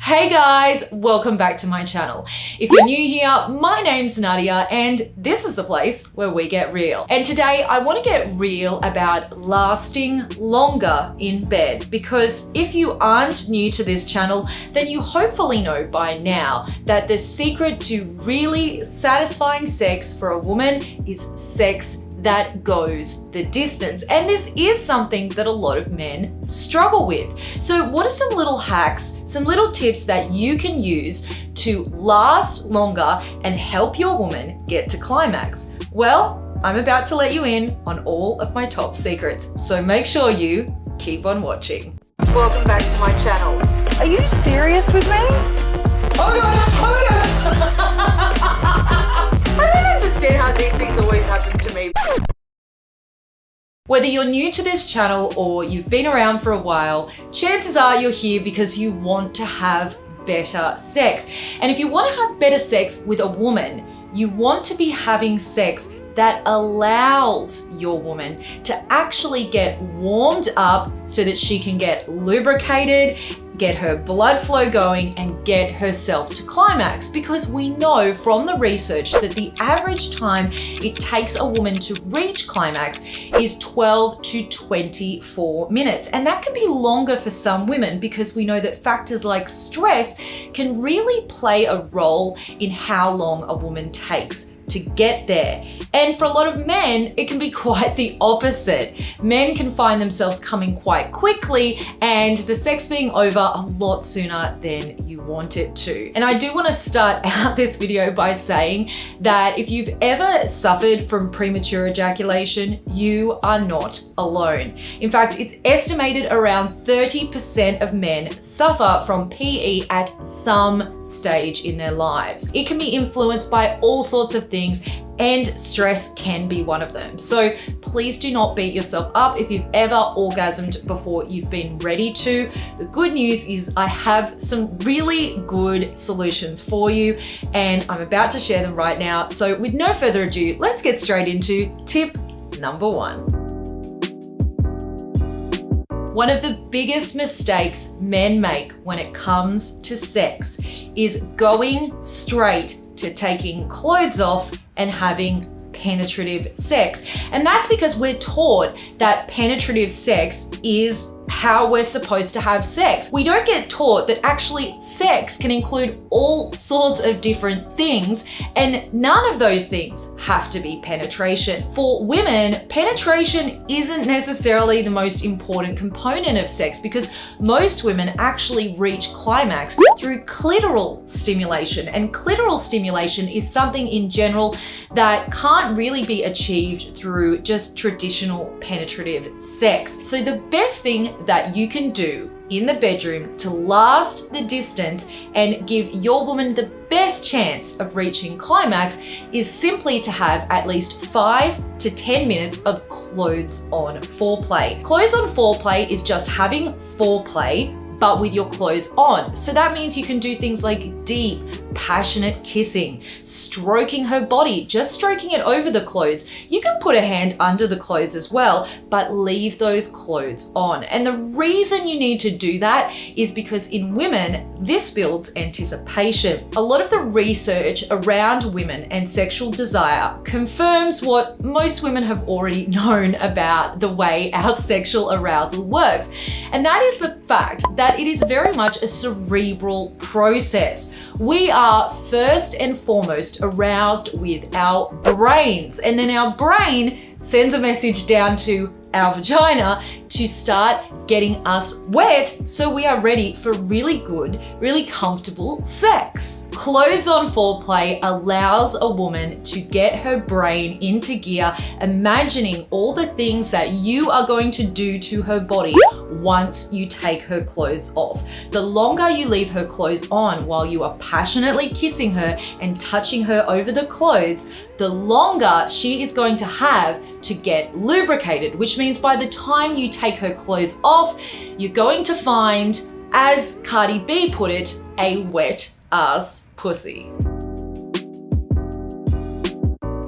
Hey guys, welcome back to my channel. If you're new here, my name's Nadia and this is the place where we get real. And today I want to get real about lasting longer in bed, because if you aren't new to this channel, then you hopefully know by now that the secret to really satisfying sex for a woman is sex that goes the distance. And this is something that a lot of men struggle with. So what are some little hacks, some little tips that you can use to last longer and help your woman get to climax? Well, I'm about to let you in on all of my top secrets, so make sure you keep on watching. Welcome back to my channel. Are you serious with me? Oh my god, oh my god. I don't understand how these things always happen to me. Whether you're new to this channel or you've been around for a while, chances are you're here because you want to have better sex. And if you want to have better sex with a woman, you want to be having sex that allows your woman to actually get warmed up so that she can get lubricated, get her blood flow going, and get herself to climax. Because we know from the research that the average time it takes a woman to reach climax is 12 to 24 minutes. And that can be longer for some women because we know that factors like stress can really play a role in how long a woman takes to get there. And for a lot of men, it can be quite the opposite. Men can find themselves coming quite quickly and the sex being over a lot sooner than you want it to. And I do want to start out this video by saying that if you've ever suffered from premature ejaculation, you are not alone. In fact, it's estimated around 30% of men suffer from PE at some stage in their lives. It can be influenced by all sorts of things, and stress can be one of them. So please do not beat yourself up if you've ever orgasmed before you've been ready to. The good news is I have some really good solutions for you and I'm about to share them right now. So with no further ado, let's get straight into tip number 1. One of the biggest mistakes men make when it comes to sex is going straight to taking clothes off and having penetrative sex. And that's because we're taught that penetrative sex is how we're supposed to have sex. We don't get taught that actually sex can include all sorts of different things, and none of those things have to be penetration. For women, penetration isn't necessarily the most important component of sex because most women actually reach climax through clitoral stimulation, and clitoral stimulation is something in general that can't really be achieved through just traditional penetrative sex. So the best thing that you can do in the bedroom to last the distance and give your woman the best chance of reaching climax is simply to have at least 5 to 10 minutes of clothes on foreplay. Clothes on foreplay is just having foreplay but with your clothes on. So that means you can do things like deep, passionate kissing, stroking her body, just stroking it over the clothes. You can put a hand under the clothes as well, but leave those clothes on. And the reason you need to do that is because in women, this builds anticipation. A lot of the research around women and sexual desire confirms what most women have already known about the way our sexual arousal works. And that is the fact that it is very much a cerebral process. We are first and foremost aroused with our brains, and then our brain sends a message down to our vagina to start getting us wet so we are ready for really good, really comfortable sex. Clothes on foreplay allows a woman to get her brain into gear, imagining all the things that you are going to do to her body once you take her clothes off. The longer you leave her clothes on while you are passionately kissing her and touching her over the clothes, the longer she is going to have to get lubricated, which means by the time you take her clothes off, you're going to find, as Cardi B put it, a wet ass pussy.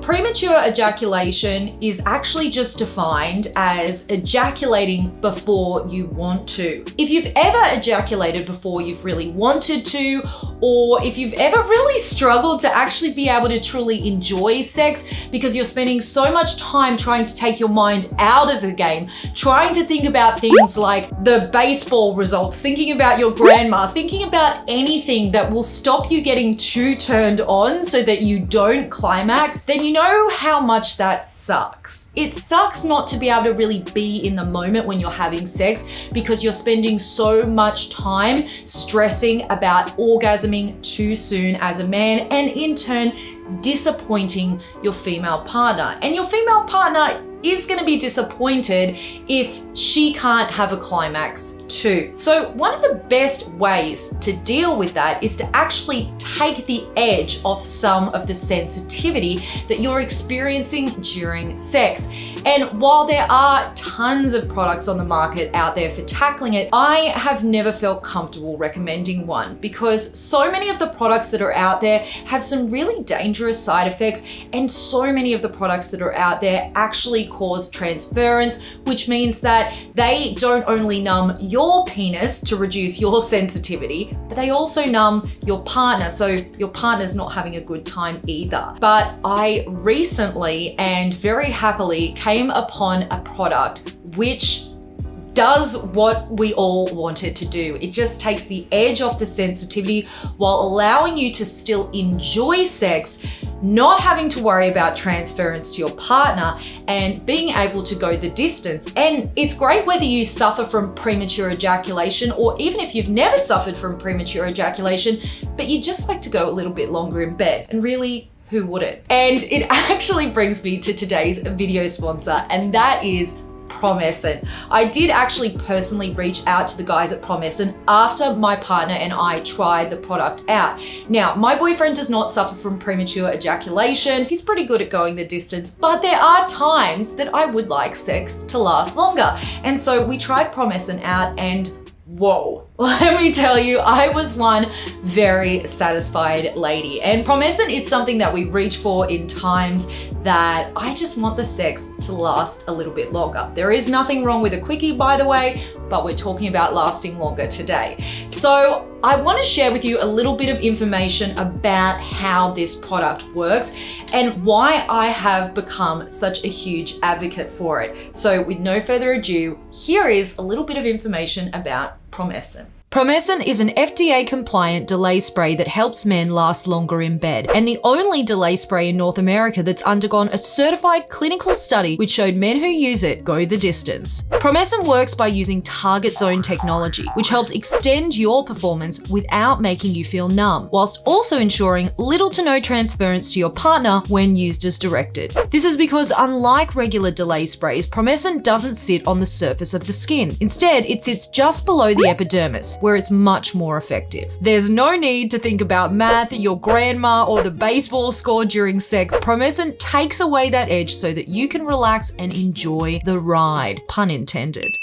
Premature ejaculation is actually just defined as ejaculating before you want to. If you've ever ejaculated before you've really wanted to, or if you've ever really struggled to actually be able to truly enjoy sex because you're spending so much time trying to take your mind out of the game, trying to think about things like the baseball results, thinking about your grandma, thinking about anything that will stop you getting too turned on so that you don't climax, then you know how much that sucks. It sucks not to be able to really be in the moment when you're having sex because you're spending so much time stressing about orgasming too soon as a man, and in turn disappointing your female partner. And your female partner is going to be disappointed if she can't have a climax too. So one of the best ways to deal with that is to actually take the edge off some of the sensitivity that you're experiencing during sex. And while there are tons of products on the market out there for tackling it, I have never felt comfortable recommending one because so many of the products that are out there have some really dangerous side effects, and so many of the products that are out there actually cause transference, which means that they don't only numb your penis to reduce your sensitivity, but they also numb your partner, so your partner's not having a good time either. But I recently and very happily came upon a product which does what we all want it to do. It just takes the edge off the sensitivity while allowing you to still enjoy sex, not having to worry about transference to your partner, and being able to go the distance. And it's great whether you suffer from premature ejaculation, or even if you've never suffered from premature ejaculation, but you just like to go a little bit longer in bed. And really, who wouldn't? And it actually brings me to today's video sponsor, and that is Promescent. I did actually personally reach out to the guys at Promescent after my partner and I tried the product out. Now, my boyfriend does not suffer from premature ejaculation. He's pretty good at going the distance, but there are times that I would like sex to last longer. And so we tried Promescent out, and whoa, let me tell you, I was one very satisfied lady. And Promescent is something that we reach for in times that I just want the sex to last a little bit longer. There is nothing wrong with a quickie, by the way, but we're talking about lasting longer today. So I want to share with you a little bit of information about how this product works and why I have become such a huge advocate for it. So with no further ado, here is a little bit of information about Promescent. Promescent is an FDA-compliant delay spray that helps men last longer in bed, and the only delay spray in North America that's undergone a certified clinical study which showed men who use it go the distance. Promescent works by using target zone technology, which helps extend your performance without making you feel numb, whilst also ensuring little to no transference to your partner when used as directed. This is because unlike regular delay sprays, Promescent doesn't sit on the surface of the skin. Instead, it sits just below the epidermis, where it's much more effective. There's no need to think about math, your grandma, or the baseball score during sex. Promescent takes away that edge so that you can relax and enjoy the ride, pun intended.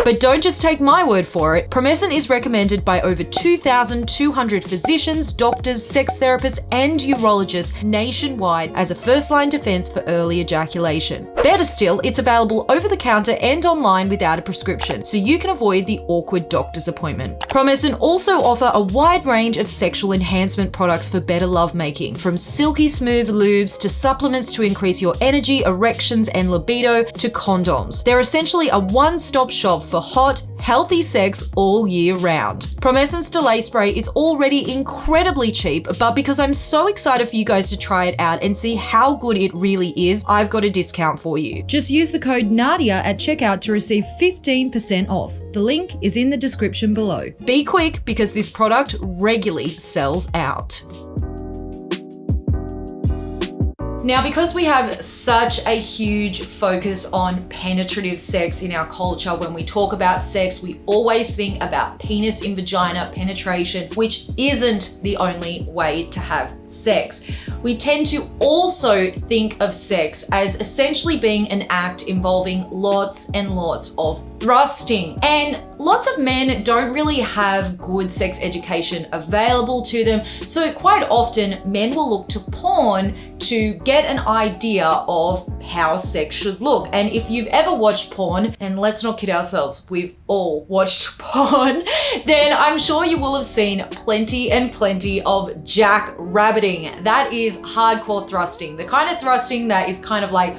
But don't just take my word for it. Promescent is recommended by over 2,200 physicians, doctors, sex therapists, and urologists nationwide as a first-line defense for early ejaculation. Better still, it's available over the counter and online without a prescription, so you can avoid the awkward doctor's appointment. Promescent also offer a wide range of sexual enhancement products for better lovemaking, from silky smooth lubes to supplements to increase your energy, erections, and libido to condoms. They're essentially a one-stop shop for hot, healthy sex all year round. Promescent's delay spray is already incredibly cheap, but because I'm so excited for you guys to try it out and see how good it really is, I've got a discount for you. Just use the code Nadia at checkout to receive 15% off. The link is in the description below. Be quick because this product regularly sells out. Now, because we have such a huge focus on penetrative sex in our culture, when we talk about sex, we always think about penis in vagina penetration, which isn't the only way to have sex. we tend to also think of sex as essentially being an act involving lots and lots of thrusting. And lots of men don't really have good sex education available to them, so quite often men will look to porn to get an idea of how sex should look. And if you've ever watched porn, and let's not kid ourselves, we've all watched porn, then I'm sure you will have seen plenty and plenty of jackrabbiting. That is hardcore thrusting, the kind of thrusting that is kind of like,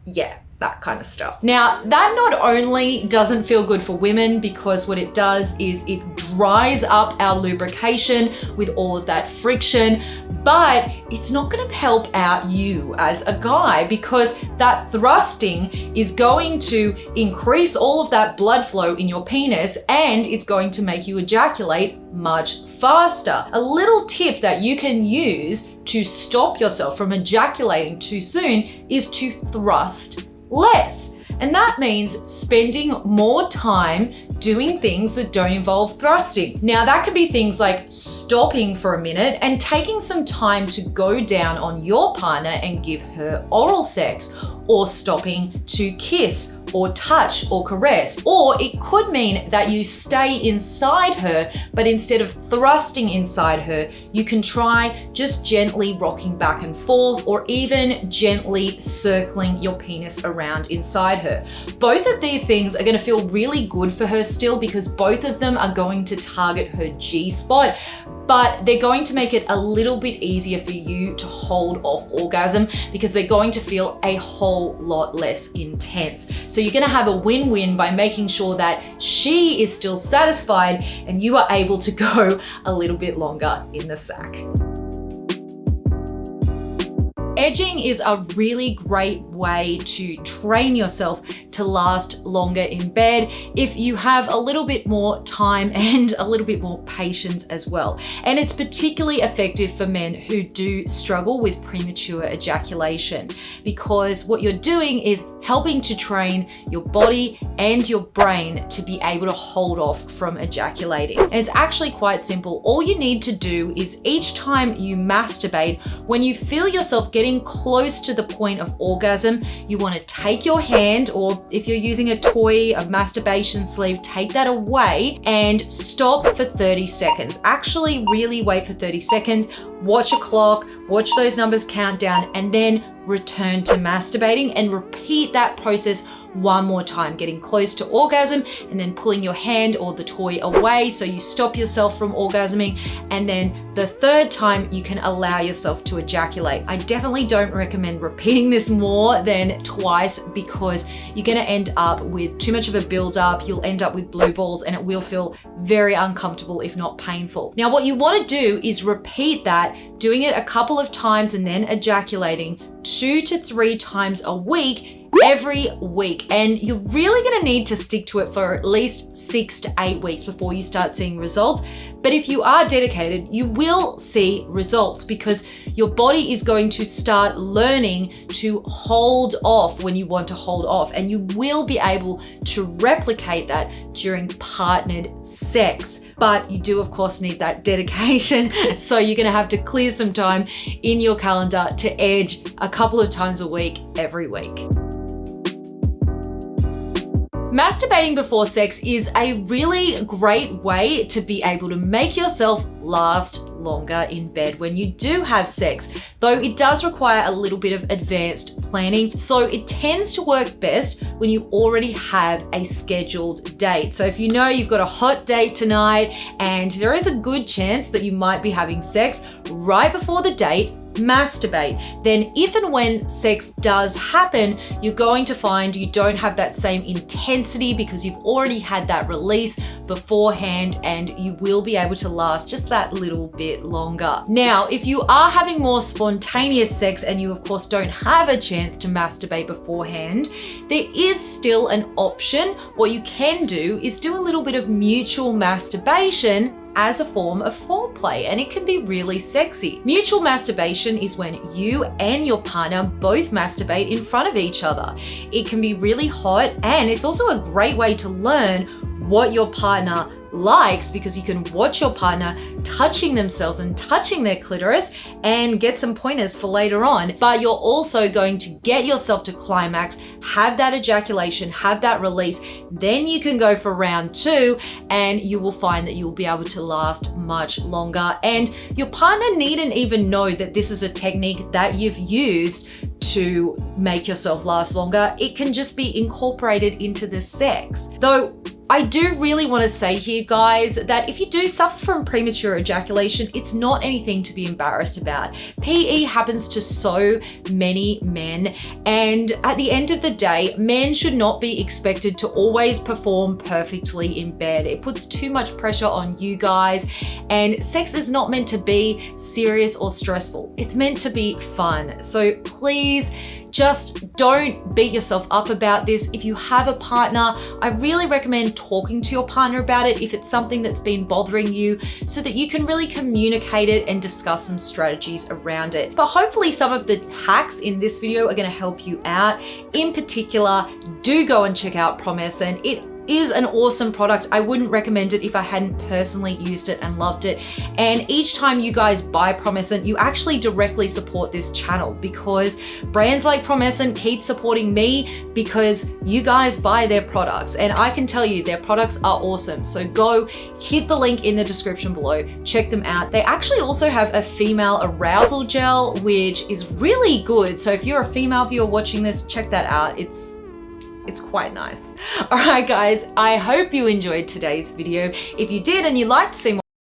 yeah, that kind of stuff. Now, that not only doesn't feel good for women, because what it does is it dries up our lubrication with all of that friction, but it's not going to help out you as a guy, because that thrusting is going to increase all of that blood flow in your penis, and it's going to make you ejaculate much faster. A little tip that you can use to stop yourself from ejaculating too soon is to thrust less. And that means spending more time doing things that don't involve thrusting. Now, that could be things like stopping for a minute and taking some time to go down on your partner and give her oral sex, or stopping to kiss or touch or caress. Or it could mean that you stay inside her, but instead of thrusting inside her, you can try just gently rocking back and forth, or even gently circling your penis around inside her. Both of these things are going to feel really good for her still, because both of them are going to target her G-spot, but they're going to make it a little bit easier for you to hold off orgasm, because they're going to feel a whole lot less intense. So you're going to have a win-win by making sure that she is still satisfied and you are able to go a little bit longer in the sack. Edging is a really great way to train yourself to last longer in bed if you have a little bit more time and a little bit more patience as well. And it's particularly effective for men who do struggle with premature ejaculation, because what you're doing is helping to train your body and your brain to be able to hold off from ejaculating. And it's actually quite simple. All you need to do is each time you masturbate, when you feel yourself getting close to the point of orgasm, you want to take your hand, or if you're using a toy, a masturbation sleeve, take that away and stop for 30 seconds. Actually, really wait for 30 seconds, watch a clock, watch those numbers count down, and then return to masturbating and repeat that process one more time, getting close to orgasm and then pulling your hand or the toy away so you stop yourself from orgasming, and then the third time you can allow yourself to ejaculate. I definitely don't recommend repeating this more than twice, because you're going to end up with too much of a build-up, you'll end up with blue balls, and it will feel very uncomfortable if not painful. Now, what you want to do is repeat that, doing it a couple of times and then ejaculating 2 to 3 times a week, every week. And you're really going to need to stick to it for at least 6 to 8 weeks before you start seeing results. But if you are dedicated, you will see results, because your body is going to start learning to hold off when you want to hold off, and you will be able to replicate that during partnered sex. But you do, of course, need that dedication. So you're going to have to clear some time in your calendar to edge a couple of times a week, every week. Masturbating before sex is a really great way to be able to make yourself last longer in bed when you do have sex, though it does require a little bit of advanced planning. So it tends to work best when you already have a scheduled date. So if you know you've got a hot date tonight and there is a good chance that you might be having sex right before the date, masturbate. Then if and when sex does happen, you're going to find you don't have that same intensity, because you've already had that release beforehand, and you will be able to last just that little bit longer. Now, if you are having more spontaneous sex and you of course don't have a chance to masturbate beforehand, there is still an option. What you can do is do a little bit of mutual masturbation as a form of foreplay, and it can be really sexy. Mutual masturbation is when you and your partner both masturbate in front of each other. It can be really hot, and it's also a great way to learn what your partner likes because you can watch your partner touching themselves and touching their clitoris and get some pointers for later on. But you're also going to get yourself to climax, have that ejaculation, have that release. Then you can go for round 2 and you will find that you will be able to last much longer. And your partner needn't even know that this is a technique that you've used to make yourself last longer. It can just be incorporated into the sex. Though I do really want to say here, guys, that if you do suffer from premature ejaculation, it's not anything to be embarrassed about. PE happens to so many men, and at the end of the day, men should not be expected to always perform perfectly in bed. It puts too much pressure on you guys, and sex is not meant to be serious or stressful. It's meant to be fun. So please, just don't beat yourself up about this. If you have a partner, I really recommend talking to your partner about it if it's something that's been bothering you, so that you can really communicate it and discuss some strategies around it. But hopefully some of the hacks in this video are gonna help you out. In particular, do go and check out Promescent. It is an awesome product. I wouldn't recommend it if I hadn't personally used it and loved it. And each time you guys buy Promescent, you actually directly support this channel, because brands like Promescent keep supporting me because you guys buy their products, and I can tell you their products are awesome. So go hit the link in the description below, check them out. They actually also have a female arousal gel, which is really good. So if you're a female viewer watching this, check that out. It's quite nice. All right, guys, I hope you enjoyed today's video. If you did and you'd like to see more